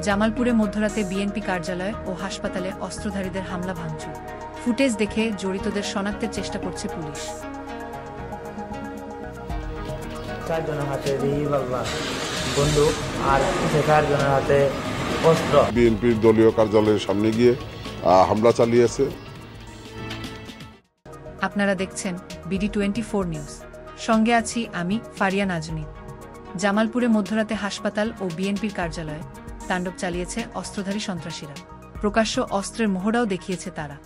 জামালপুরে মধ্যরাতে বিএনপি কার্যালয় ও হাসপাতালে অস্ত্রধারীদের হামলা ভাঙচুর। ফুটেজ দেখে জড়িতদের শনাক্তের চেষ্টা করছে পুলিশ। চারজনের হাতে বন্দুক আর 4জনের হাতে অস্ত্র। বিএনপির দলীয় কার্যালয়ের সামনে গিয়ে হামলা চালিয়েছে। আপনারা দেখছেন BD24 নিউজ, সঙ্গে আছি আমি ফারিয়া নাজনী। জামালপুরে মধ্যরাতে হাসপাতাল ও বিএনপির কার্যালয়ে তাণ্ডব চালিয়েছে অস্ত্রধারী সন্ত্রাসীরা। প্রকাশ্য অস্ত্রের মহড়াও দেখিয়েছে তারা।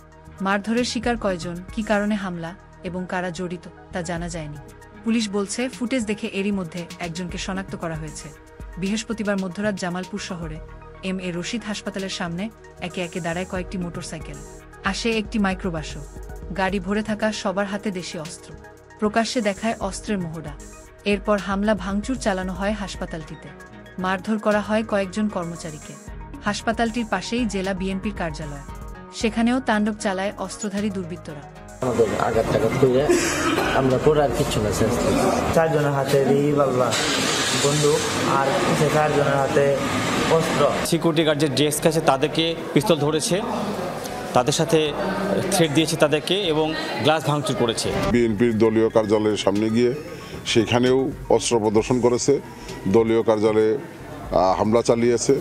মারধরের শিকার কয়জন, কী কারণে হামলা এবং কারা জড়িত তা জানা যায়নি। পুলিশ বলছে ফুটেজ দেখে এরই মধ্যে একজনকে শনাক্ত করা হয়েছে। বৃহস্পতিবার মধ্যরাত জামালপুর শহরে MA রশিদ হাসপাতালের সামনে একে একে দাঁড়ায় কয়েকটি মোটরসাইকেল, আসে একটি মাইক্রোবাসও। গাড়ি ভরে থাকা সবার হাতে দেশি অস্ত্র, প্রকাশ্যে দেখায় অস্ত্রের মহড়া। এরপর হামলা ভাঙচুর চালানো হয় হাসপাতালটিতে, মারধর করা হয় কয়েকজন কর্মচারীকে। হাসপাতালটির পাশেই জেলা বিএনপির কার্যালয়, সেখানেও তাণ্ডব চালায় অস্ত্রধারী দুর্বৃত্তরা। আমাদের আঘাত করে আমরা করে আর কিছু না। 4জনের হাতে বন্দুক আর 4জনের হাতে অস্ত্র। সিকিউরিটি গার্ড যে ডেস্ক আছে তাদেরকে পিস্তল ধরেছে, তাদের সাথে থ্রেট দিয়েছে তাদেরকে এবং গ্লাস ভাঙচুর করেছে। বিএনপির দলীয় কার্যালয়ের সামনে গিয়ে সেখানেও অস্ত্র প্রদর্শন করেছে, দলীয় কার্যালয়ে হামলা চালিয়েছে।